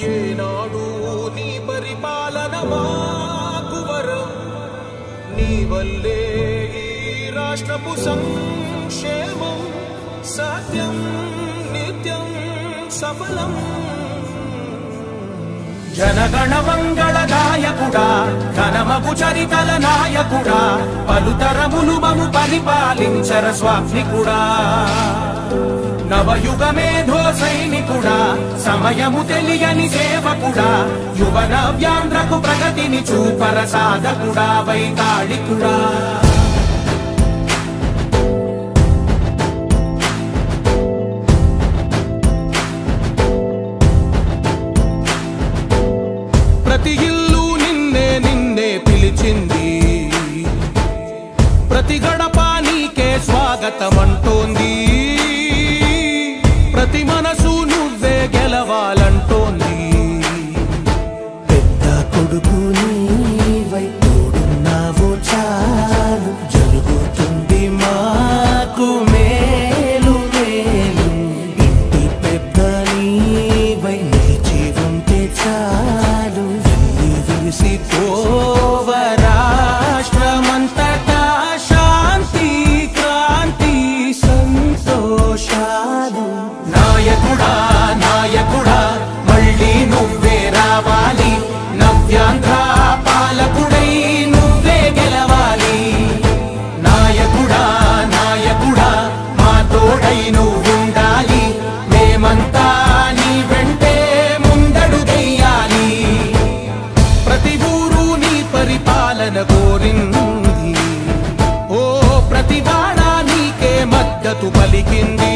ఏనాడు నీ పరిపాలన మాకు వరం నీ వల్లే ఈ రాష్ట్రపు సంక్షేమం సత్యం నిత్యం సఫలం జనగణ మంగళ గాయకుడా ఘనమగు చరితల నాయకుడా పలుతరములు మము పరిపాలించర స్వామికుడా నవయుగ మేధో సైనికుడా సమయము తెలియని సేవకుడా యువన వ్యాంధ్రకు ప్రగతిని చూపర సాధకుడా వైతాళికుడా ప్రతి ఇల్లు నిన్నే నిన్నే పిలిచింది ప్రతి గడప నీకే స్వాగతమంటోంది ప్రతి మనసు నువ్వే గెలవాలంటోంది పెద్ద కొడుకు నీవై తోడున్నావు చాలు జరుగుతుంది మాకు మేలు మేలు ఇంటి పెద్ద నీవై నిలిచి ఉంటే చాలు విరిసి పోవ రాష్ట్రమంతటా శాంతి క్రాంతి సంతోషాలు నాయకుడా నాయకుడా మళ్ళీ నువ్వే రావాలి నవ్యాంధ్ర పాలకుడై నువ్వే గెలవాలి నాయకుడా నాయకుడా మా తోడై నువ్వుండాలి మేమంతా నీ వెంటే ముందడుగెయ్యాలి ప్రతి ఊరు నీ పరిపాలన కోరింది ఓ ప్రతి వాడ నీకే మద్దతు పలికింది